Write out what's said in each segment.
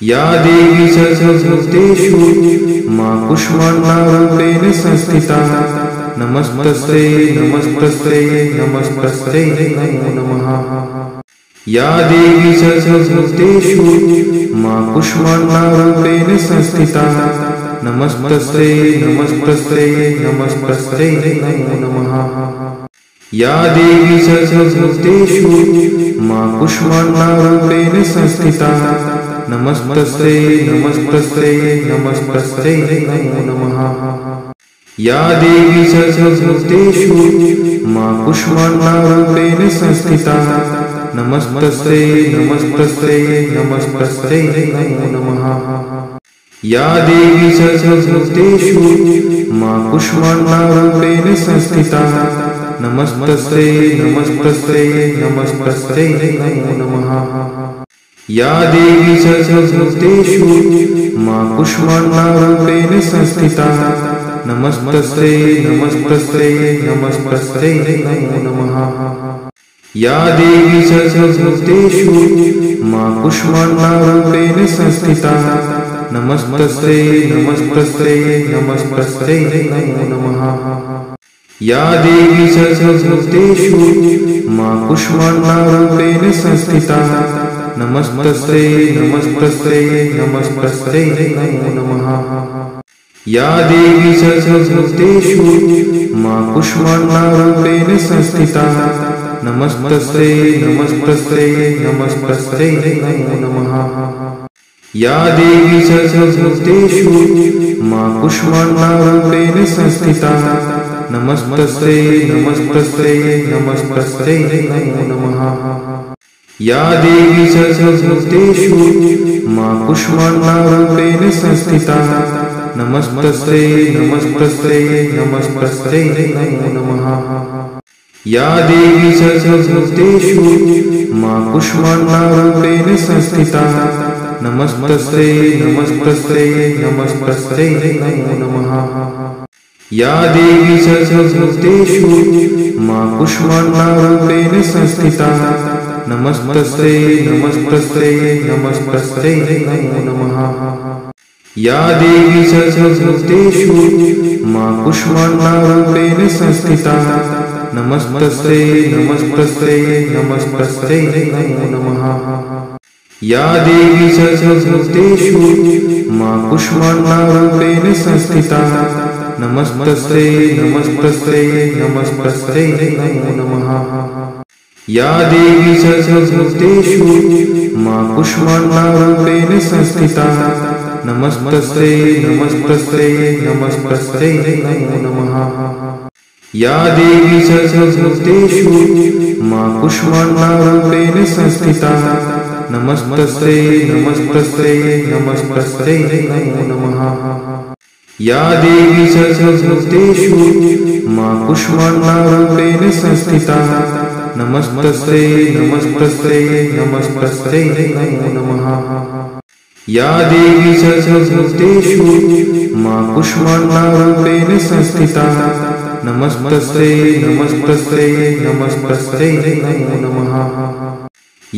या देवी सर्वभूतेषु मा कूष्माण्डरूपेण संस्थिता नमस्तस्यै नमस्तस्यै नमस्तस्यै नमो नमः। या देवी सर्वभूतेषु मा कूष्माण्डरूपेण संस्थिता नमस्तस्यै नमस्तस्यै नमस्तस्यै नमो नमः। या देवी सर्वभूतेषु मा कूष्माण्डरूपेण संस्थिता नमस्तस्यै नमस्तस्यै नमस्तस्यै नमो नमः। या देवी सर्वभूतेषु मा कूष्माण्डरूपेण संस्थिता नमस्तस्यै नमस्तस्यै नमस्तस्यै नमो नमः। या देवी सर्वभूतेषु मा कूष्माण्डरूपेण संस्थिता नमस्तस्यै नमस्तस्यै नमस्तस्यै नमो नमः। या देवी सर्वभूतेषु मा कूष्माण्डरूपेण संस्थिता नमस्तस्यै नमस्तस्यै नमस्तस्यै नमो नमः। या देवी सर्वभूतेषु मा कूष्माण्डरूपेण संस्थिता नमस्तस्यै नमस्तस्यै नमस्तस्यै नमो नमः। या देवी सर्वभूतेषु मा कूष्माण्डरूपेण संस्थिता नमस्तस्यै नमस्तस्यै नमस्तस्यै नमो नमः। या देवी सर्वभूतेषु मा कूष्माण्डरूपेण संस्थिता नमस्तस्यै नमस्तस्यै नमस्तस्यै नमो नमः। या देवी सर्वभूतेषु मा कूष्माण्डरूपेण संस्थिता नमस्तस्यै नमस्तस्यै नमस्तस्यै नमो नमः। या देवी सर्वभूतेषु मा कूष्माण्डरूपेण संस्थिता नमस्तस्यै नमस्तस्यै नमस्तस्यै नमो नमः। या देवी सर्वभूतेषु मा कूष्माण्डरूपेण संस्थिता नमस्तस्यै नमस्तस्यै नमस्तस्यै नमो नमः। या देवी सर्वभूतेषु मा कूष्माण्डरूपेण संस्थिता नमस्तस्यै नमस्तस्यै नमस्तस्यै नमो नमः। या देवी सर्वभूतेषु मा कूष्माण्डरूपेण संस्थिता नमस्तस्यै नमस्तस्यै नमस्तस्यै नमो नमः। या देवी सर्वभूतेषु मा कूष्माण्डरूपेण संस्थिता नमस्तस्यै नमस्तस्यै नमस्तस्यै नमो नमः। या देवी सर्वभूतेषु मा कूष्माण्डरूपेण संस्थिता नमस्तस्यै नमस्तस्यै नमस्तस्यै नमो नमः। या देवी सर्वभूतेषु मा कूष्माण्डरूपेण संस्थिता नमस्तस्यै नमस्तस्यै नमस्तस्यै नमो नमः। या देवी सर्वभूतेषु मा कूष्माण्डरूपेण संस्थिता नमस्तस्यै नमस्तस्यै नमस्तस्यै नमो नमः। या देवी सर्वभूतेषु मा कूष्माण्डरूपेण संस्थिता नमस्तस्यै नमस्तस्यै नमस्तस्यै नमो नमः।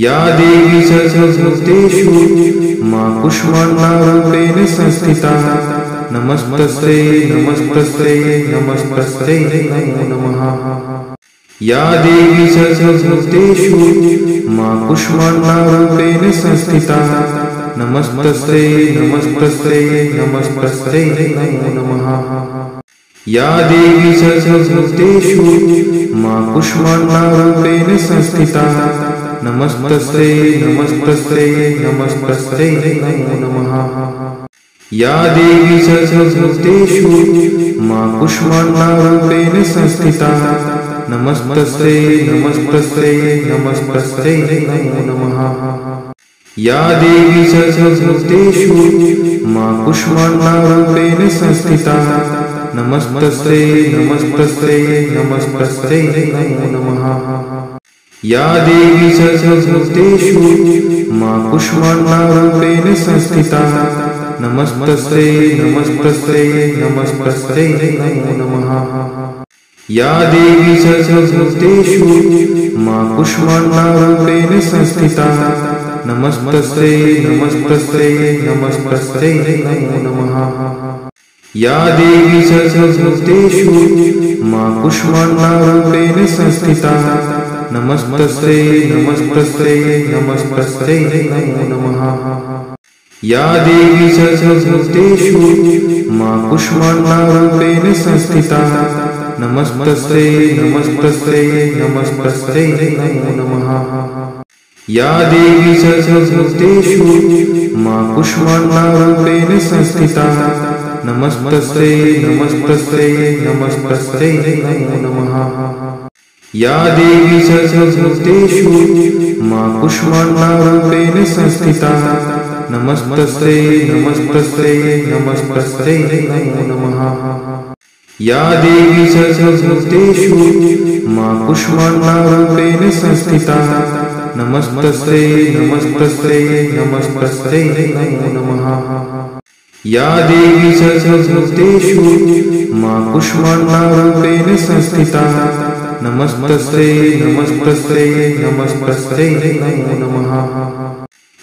या देवी सर्वभूतेषु मा कूष्माण्डरूपेण संस्थिता नमस्तस्यै नमस्तस्यै नमस्तस्यै नमो नमः। या देवी सर्वभूतेषु मा कूष्माण्डरूपेण संस्थिता नमस्तस्यै नमस्तस्यै नमस्तस्यै नमो नमः। या देवी सर्वभूतेषु मा कूष्माण्डरूपेण संस्थिता नमस्तस्यै नमस्तस्यै नमस्तस्यै नमो नमः। या देवी सर्वभूतेषु मा कूष्माण्डरूपेण संस्थिता नमस्तस्यै नमस्तस्यै नमस्तस्यै नमो नमः। या देवी सर्वभूतेषु मा कूष्माण्डरूपेण संस्थिता नमस्तस्यै नमस्तस्यै नमस्तस्यै नमो नमः। या देवी सर्वभूतेषु मा कूष्माण्डरूपेण संस्थिता नमस्तस्यै नमस्तस्यै नमस्तस्यै नमो नमः। या देवी सर्वभूतेषु मां कूष्माण्डरूपेण संस्थिता नमस्तस्यै नमस्तस्यै नमस्तस्यै नमो नमः। या देवी सर्वभूतेषु मां कूष्माण्डरूपेण संस्थिता नमस्तस्यै नमस्तस्यै नमस्तस्यै नमो नमः। या देवी सर्वभूतेषु मां कूष्माण्डरूपेण संस्थिता नमस्तस्यै नमस्तस्यै नमस्तस्यै नमो नमः। या देवी सर्वभूतेषु मां कूष्माण्डरूपेण संस्थिता नमस्तस्यै नमस्तस्यै नमस्तस्यै नमो नमः। या देवी सर्वभूतेषु मां कूष्माण्डरूपेण संस्थिता नमस्तस्यै नमस्तस्यै नमस्तस्यै नमो नमः। या देवी सर्वभूतेषु मां कूष्माण्डरूपेण संस्थिता नमस्तस्यै नमस्तस्यै नमस्तस्यै नमो नमः। या देवी सर्वभूतेषु मां कूष्माण्डरूपेण संस्थिता नमस्तस्यै नमस्तस्यै नमस्तस्यै नमो नमः।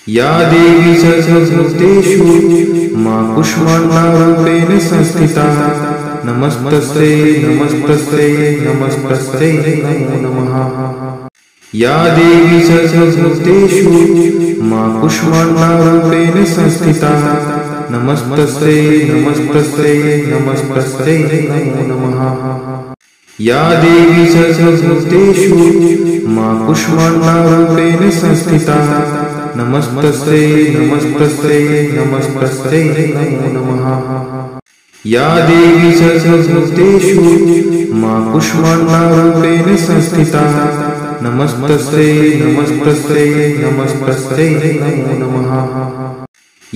या देवी सर्वभूतेषु मां कूष्माण्डरूपेण संस्थिता नमस्तस्यै नमस्तस्यै नमस्तस्यै नमो नमः। या देवी सर्वभूतेषु मां कूष्माण्डरूपेण संस्थिता नमस्तस्यै नमस्तस्यै नमस्तस्यै नमो नमः। या देवी सर्वभूतेषु मां कूष्माण्डरूपेण संस्थिता नमस्तस्यै नमस्तस्यै नमस्तस्यै नमो नमः। या देवी सर्वभूतेषु मां कूष्माण्डरूपेण संस्थिता नमस्तस्यै नमस्तस्यै नमस्तस्यै नमो नमः।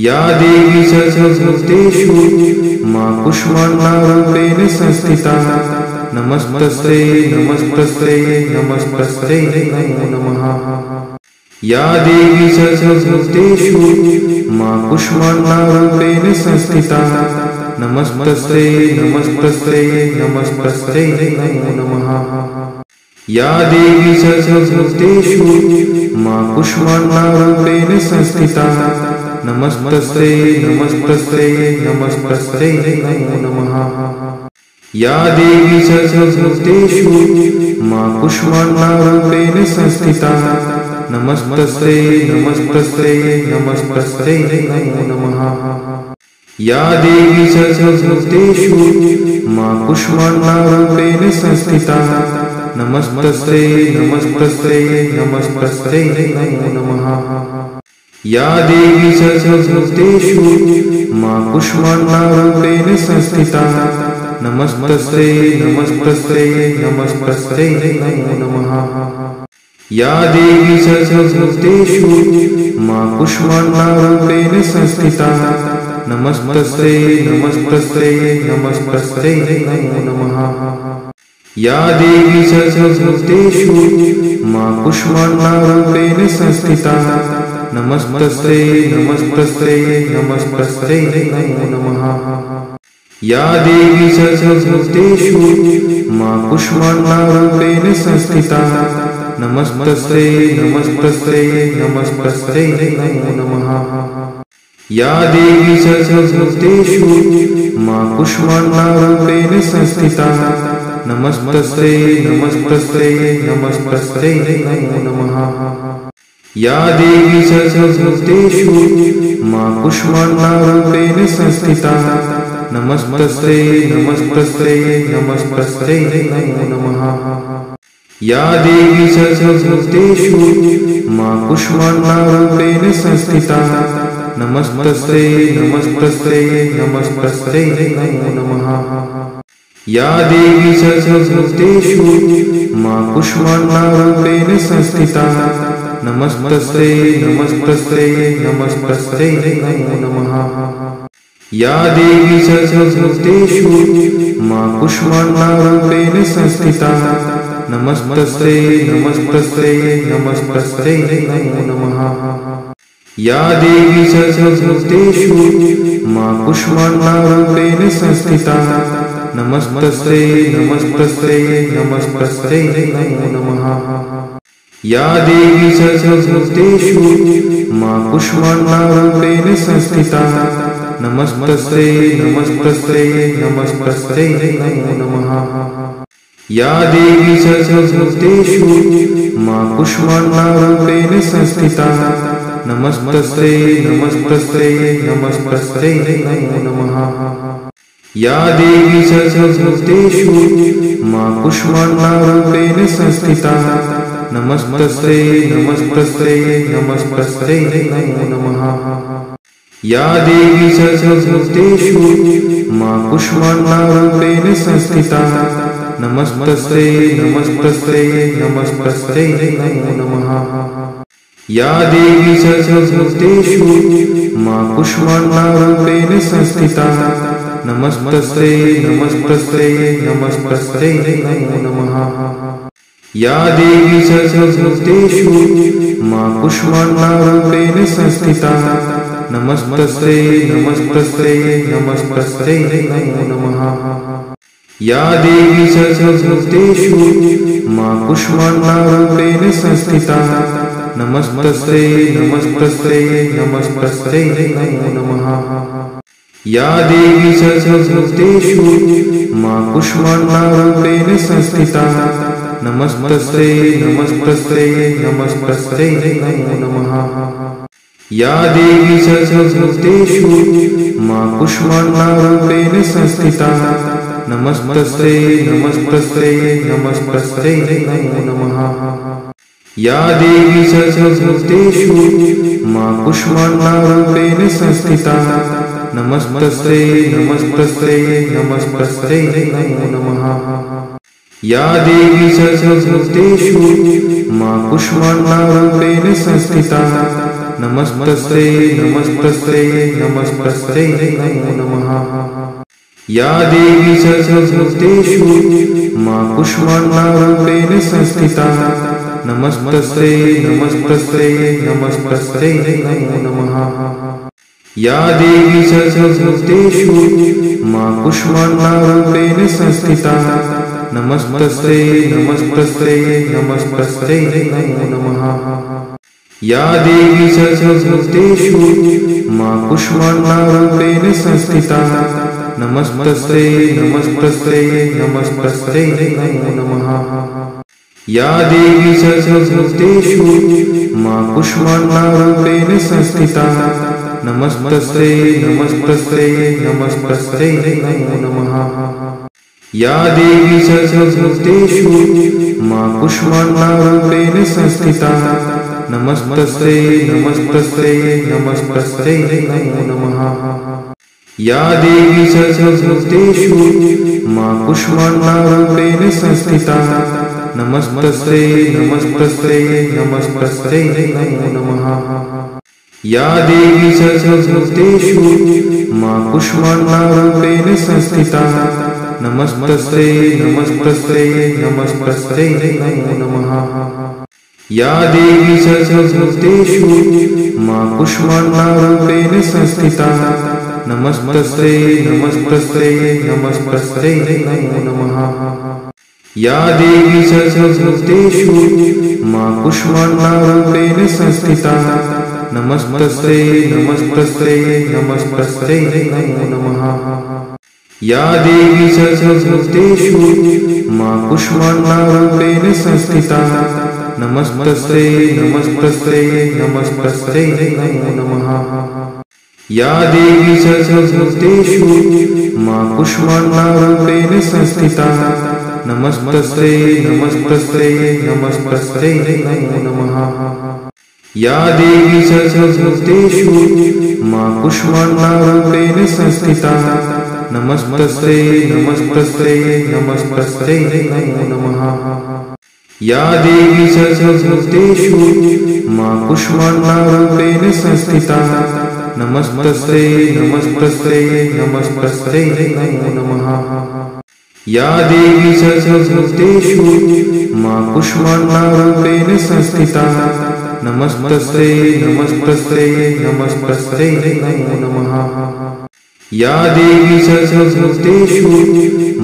या देवी सर्वभूतेषु मां कूष्माण्डरूपेण संस्थिता नमस्तस्यै नमस्तस्यै नमस्तस्यै नमो नमः। या देवी सर्वभूतेषु मां कूष्माण्डरूपेण संस्थिता नमस्तस्यै नमस्तस्यै नमस्तस्यै नमो नमः। या देवी सर्वभूतेषु मां कूष्माण्डरूपेण संस्थिता नमस्तस्यै नमस्तस्यै नमस्तस्यै नमो नमः। या देवी सर्वभूतेषु मां कूष्माण्डरूपेण संस्थिता नमस्तस्यै नमस्तस्यै नमस्तस्यै नमो नमः। या देवी सर्वभूतेषु मां कूष्माण्डरूपेण संस्थिता नमस्तस्यै नमस्तस्यै नमस्तस्यै नमो नमः। या देवी सर्वभूतेषु मां कूष्माण्डरूपेण संस्थिता नमस्तस्यै नमस्तस्यै नमस्तस्यै नमो नमः। या देवी सर्वभूतेषु मां कूष्माण्डरूपेण संस्थिता नमस्तस्यै नमस्तस्यै नमस्तस्यै नमो नमः। या देवी सर्वभूतेषु मां कूष्माण्डरूपेण संस्थिता नमस्तस्यै नमस्तस्यै नमस्तस्यै नमो नमः। या देवी सर्वभूतेषु मां कूष्माण्डरूपेण संस्थिता नमस्तस्यै नमस्तस्यै नमस्तस्यै नमो नमः। या देवी सर्वभूतेषु मां कूष्माण्डरूपेण संस्थिता नमस्तस्यै नमस्तस्यै नमस्तस्यै नमो नमः। या देवी सर्वभूतेषु मां कूष्माण्डरूपेण संस्थिता नमस्तस्यै नमस्तस्यै नमस्तस्यै नमो नमः। या देवी सर्वभूतेषु मां कूष्माण्डरूपेण संस्थिता नमस्तस्यै नमस्तस्यै नमस्तस्यै नमो नमः। या देवी सर्वभूतेषु मां कूष्माण्डरूपेण संस्थिता नमस्तस्यै नमस्तस्यै नमस्तस्यै नमो नमः। या देवी सर्वभूतेषु मां कूष्माण्डरूपेण संस्थिता नमस्तस्यै नमस्तस्यै नमस्तस्यै नमो नमः। या देवी सर्वभूतेषु मां कूष्माण्डरूपेण संस्थिता नमस्तस्यै नमस्तस्यै नमस्तस्यै नमो नमः। या देवी सर्वभूतेषु मां कूष्माण्डरूपेण संस्थिता नमस्तस्यै नमस्तस्यै नमस्तस्यै नमो नमः। या देवी सर्वभूतेषु मां कूष्माण्डरूपेण संस्थिता नमस्तस्यै नमस्तस्यै नमस्तस्यै नमो नमः। या देवी सर्वभूतेषु मां कूष्माण्डरूपेण संस्थिता नमस्तस्यै नमस्तस्यै नमस्तस्यै नमो नमः। या देवी सर्वभूतेषु मां कूष्माण्डरूपेण संस्थिता नमस्तस्यै नमस्तस्यै नमस्तस्यै नमो नमः। या देवी सर्वभूतेषु मां कूष्माण्डरूपेण संस्थिता नमस्तस्यै नमस्तस्यै नमस्तस्यै नमो नमः। या देवी सर्वभूतेषु मां कूष्माण्डरूपेण संस्थिता नमस्तस्यै नमस्तस्यै नमस्तस्यै नमो नमः। या देवी सर्वभूतेषु मां कूष्माण्डरूपेण संस्थिता नमस्तस्यै नमस्तस्यै नमस्तस्यै नमो नमः। या देवी सर्वभूतेषु मां कूष्माण्डरूपेण संस्थिता नमस्तस्यै नमस्तस्यै नमस्तस्यै नमो नमः। या देवी सर्वभूतेषु मां कूष्माण्डरूपेण संस्थिता नमस्तस्यै नमस्तस्यै नमस्तस्यै नमो नमः। या देवी सर्वभूतेषु मां कूष्माण्डरूपेण संस्थिता नमस्तस्यै नमस्तस्यै नमस्तस्यै नमो नमः। या देवी सर्वभूतेषु मां कूष्माण्डरूपेण संस्थिता नमस्तस्यै नमस्तस्यै नमस्तस्यै नमो नमः। या देवी सर्वभूतेषु मां कूष्माण्डरूपेण संस्थिता नमस्तस्यै नमस्तस्यै नमस्तस्यै नमो नमः। या देवी सर्वभूतेषु मां कूष्माण्डरूपेण संस्थिता नमस्तस्यै नमस्तस्यै नमस्तस्यै नमो नमः। या देवी सर्वभूतेषु मां कूष्माण्डरूपेण संस्थिता नमस्तस्यै नमस्तस्यै नमस्तस्यै नमो नमः। या देवी सर्वभूतेषु मां कूष्माण्डरूपेण संस्थिता नमस्तस्यै नमस्तस्यै नमस्तस्यै नमो नमः। या देवी सर्वभूतेषु मां कूष्माण्डरूपेण संस्थिता नमस्तस्यै नमस्तस्यै नमस्तस्यै नमो नमः। या देवी सर्वभूतेषु मां कूष्माण्डरूपेण संस्थिता नमस्तस्यै नमस्तस्यै नमस्तस्यै नमो नमः। या देवी सर्वभूतेषु मां कूष्माण्डरूपेण संस्थिता नमस्तस्यै नमस्तस्यै नमस्तस्यै नमो नमः। या देवी सर्वभूतेषु मां कूष्माण्डरूपेण संस्थिता नमस्तस्यै नमस्तस्यै नमस्तस्यै नमो नमः। या देवी सर्वभूतेषु मां कूष्माण्डरूपेण संस्थिता नमस्तस्यै नमस्तस्यै नमस्तस्यै नमो नमः। या देवी सर्वभूतेषु मां कूष्माण्डरूपेण संस्थिता नमस्तस्यै नमस्तस्यै नमस्तस्यै नमो नमः। या देवी सर्वभूतेषु मां कूष्माण्डरूपेण संस्थिता नमस्तस्यै नमस्तस्यै नमस्तस्यै नमो नमः। या देवी सर्वभूतेषु मां कूष्माण्डरूपेण संस्थिता नमस्तस्यै नमस्तस्यै नमस्तस्यै नमो नमः। या देवी सर्वभूतेषु मां कूष्माण्डरूपेण संस्थिता नमस्तस्यै नमस्तस्यै नमस्तस्यै नमो नमः। या देवी सर्वभूतेषु मां कूष्माण्डरूपेण संस्थिता नमस्तस्यै नमस्तस्यै नमस्तस्यै नमो नमः। या देवी सर्वभूतेषु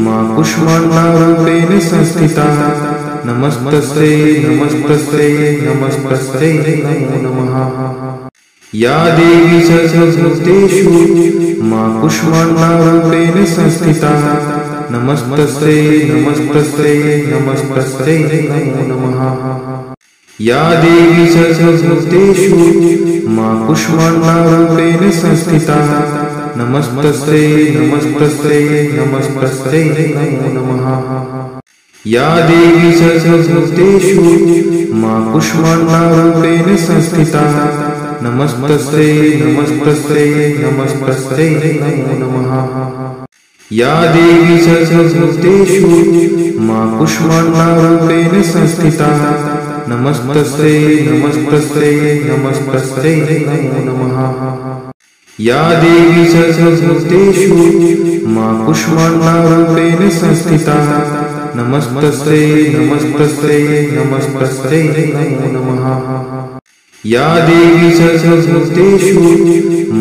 मा कूष्माण्डरूपेण संस्थिता नमस्तस्यै नमस्तस्यै नमस्तस्यै नमो नमः। या देवी सर्वभूतेषु मा कूष्माण्डरूपेण संस्थिता नमस्तस्यै नमस्तस्यै नमस्तस्यै नमो नमः। या देवी सर्वभूतेषु मा कूष्माण्डरूपेण संस्थिता नमस्तस्यै नमस्तस्यै नमस्तस्यै नमो नमः। या देवी सर्वभूतेषु मा कूष्माण्डरूपेण संस्थिता नमस्तस्यै नमस्तस्यै नमस्तस्यै नमो नमः। या देवी सर्वभूतेषु मा कूष्माण्डरूपेण संस्थिता नमस्तस्यै नमस्तस्यै नमस्तस्यै नमो नमः। या देवी सर्वभूतेषु मा कूष्माण्डरूपेण संस्थिता नमस्तस्यै नमस्तस्यै नमस्तस्यै नमो नमः। या देवी सर्वभूतेषु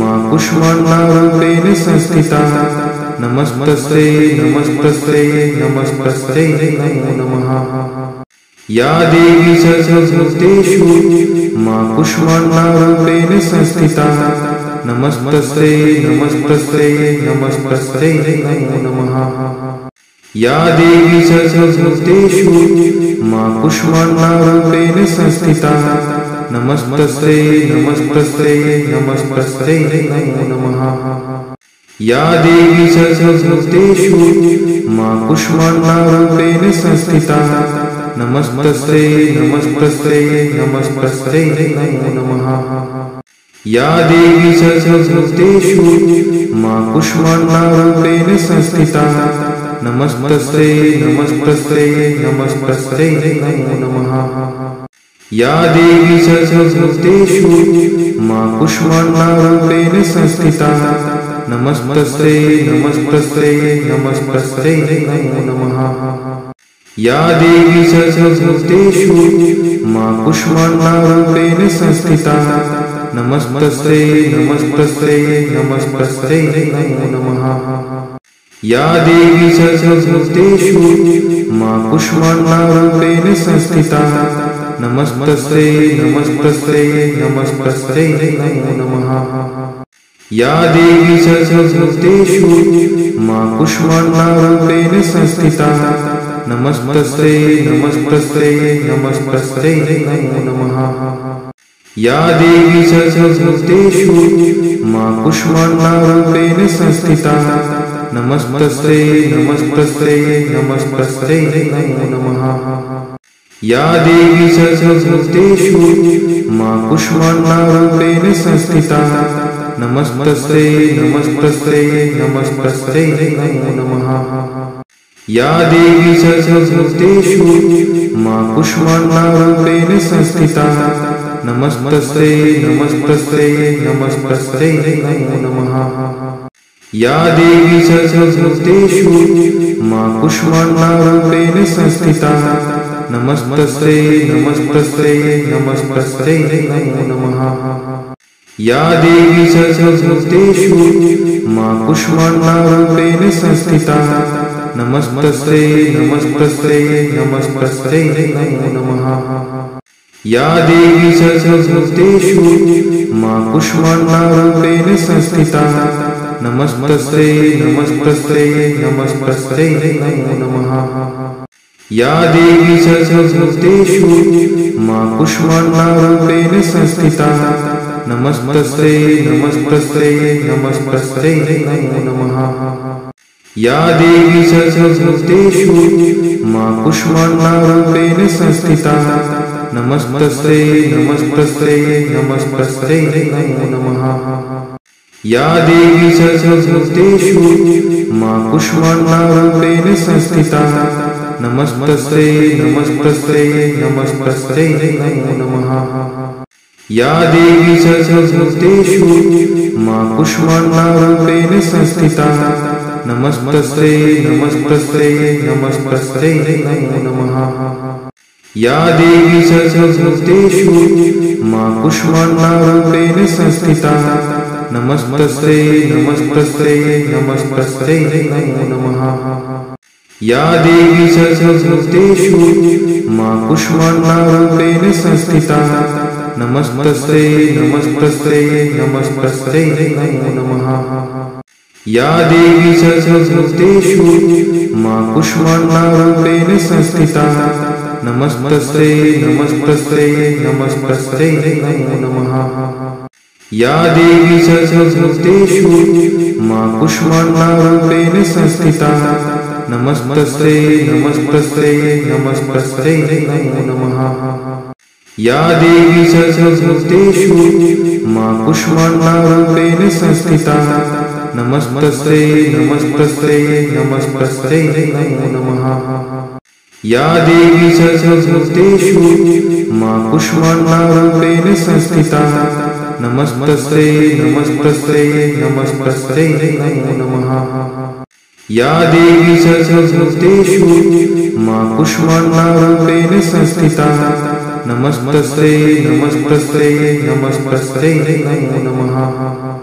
मा कूष्माण्डरूपेण संस्थिता नमस्तस्यै नमस्तस्यै नमस्तस्यै नमो नमः। या देवी सर्वभूतेषु मा कूष्माण्डरूपेण संस्थिता नमस्तस्यै नमस्तस्यै नमस्तस्यै नमो नमः। या देवी सर्वभूतेषु मा कूष्माण्डरूपेण संस्थिता नमस्तस्यै नमस्तस्यै नमस्तस्यै नमो नमः। या देवी सर्वभूतेषु मा कूष्माण्डरूपेण संस्थिता नमस्तस्यै नमस्तस्यै नमस्तस्यै नमो नमः। या देवी सर्वभूतेषु मा कूष्माण्डरूपेण संस्थिता नमस्तस्यै नमस्तस्यै नमस्तस्यै नमो नमः। या देवी सर्वभूतेषु मा कूष्माण्डरूपेण संस्थिता नमस्तस्यै नमस्तस्यै नमस्तस्यै नमो नमः। या देवी सर्वभूतेषु मा कूष्माण्डरूपेण संस्थिता नमस्तस्यै नमस्तस्यै नमस्तस्यै नमो नमः। या देवी सर्वभूतेषु मा कूष्माण्डरूपेण संस्थिता नमस्तस्यै नमस्तस्यै नमस्तस्यै नमो नमः। या देवी सर्वभूतेषु मा कूष्माण्डरूपेण संस्थिता नमस्तस्यै नमस्तस्यै नमस्तस्यै नमो नमः। या देवी सर्वभूतेषु मा कूष्माण्डरूपेण संस्थिता नमस्तस्यै नमस्तस्यै नमस्तस्यै नमो नमः। या देवी सर्वभूतेषु मा कूष्माण्डरूपेण संस्थिता नमस्तस्यै नमस्तस्यै नमस्तस्यै नमो नमः। या देवी सर्वभूतेषु मा कूष्माण्डरूपेण संस्थिता नमस्तस्यै नमस्तस्यै नमस्तस्यै नमो नमः। या देवी सर्वभूतेषु मा कूष्माण्डरूपेण संस्थिता नमस्तस्यै नमस्तस्यै नमस्तस्यै नमो नमः। या देवी सर्वभूतेषु मा कूष्माण्डरूपेण संस्थिता नमस्तस्यै नमस्तस्यै नमस्तस्यै नमो नमः। या देवी सर्वभूतेषु मा कूष्माण्डरूपेण संस्थिता नमस्तस्यै नमस्तस्यै नमस्तस्यै नमो नमः। या देवी सर्वभूतेषु मा कूष्माण्डरूपेण संस्थिता नमस्तस्यै नमस्तस्यै नमस्तस्यै नमो नमः। या देवी सर्वभूतेषु मा कूष्माण्डरूपेण संस्थिता नमस्तस्यै नमस्तस्यै नमस्तस्यै नमो नमः। या देवी सर्वभूतेषु मा कूष्माण्डरूपेण संस्थिता नमस्तस्यै नमस्तस्यै नमस्तस्यै नमो नमः। या देवी सर्वभूतेषु मा कूष्माण्डरूपेण संस्थिता नमस्तस्यै नमस्तस्यै नमस्तस्यै नमो नमः। या देवी सर्वभूतेषु मां कूष्माण्डारूपेण संस्थिता नमस्तस्यै नमस्तस्यै नमस्तस्यै नमो नमः। या देवी सर्वभूतेषु मां कूष्माण्डारूपेण संस्थिता नमस्तस्यै नमस्तस्यै नमस्तस्यै नमो नमः। या देवी सर्वभूतेषु मां कूष्माण्डारूपेण संस्थिता नमस्तस्यै नमस्तस्यै नमस्तस्यै नमो नमः। या देवी सर्वभूतेषु मां कूष्माण्डारूपेण संस्थिता नमस्तस्यै नमस्तस्यै नमस्तस्यै नमो नमः। या देवी सर्वभूतेषु मां कूष्माण्डारूपेण संस्थिता नमस्तस्यै नमस्तस्यै नमस्तस्यै नमो नमः। या देवी सर्वभूतेषु मां कूष्माण्डारूपेण संस्थिता नमस्तस्यै नमस्तस्यै नमस्तस्यै नमो नमः। या देवी सर्वभूतेषु मां कूष्माण्डारूपेण संस्थिता नमस्तस्यै नमस्तस्यै नमस्तस्यै नमो नमः।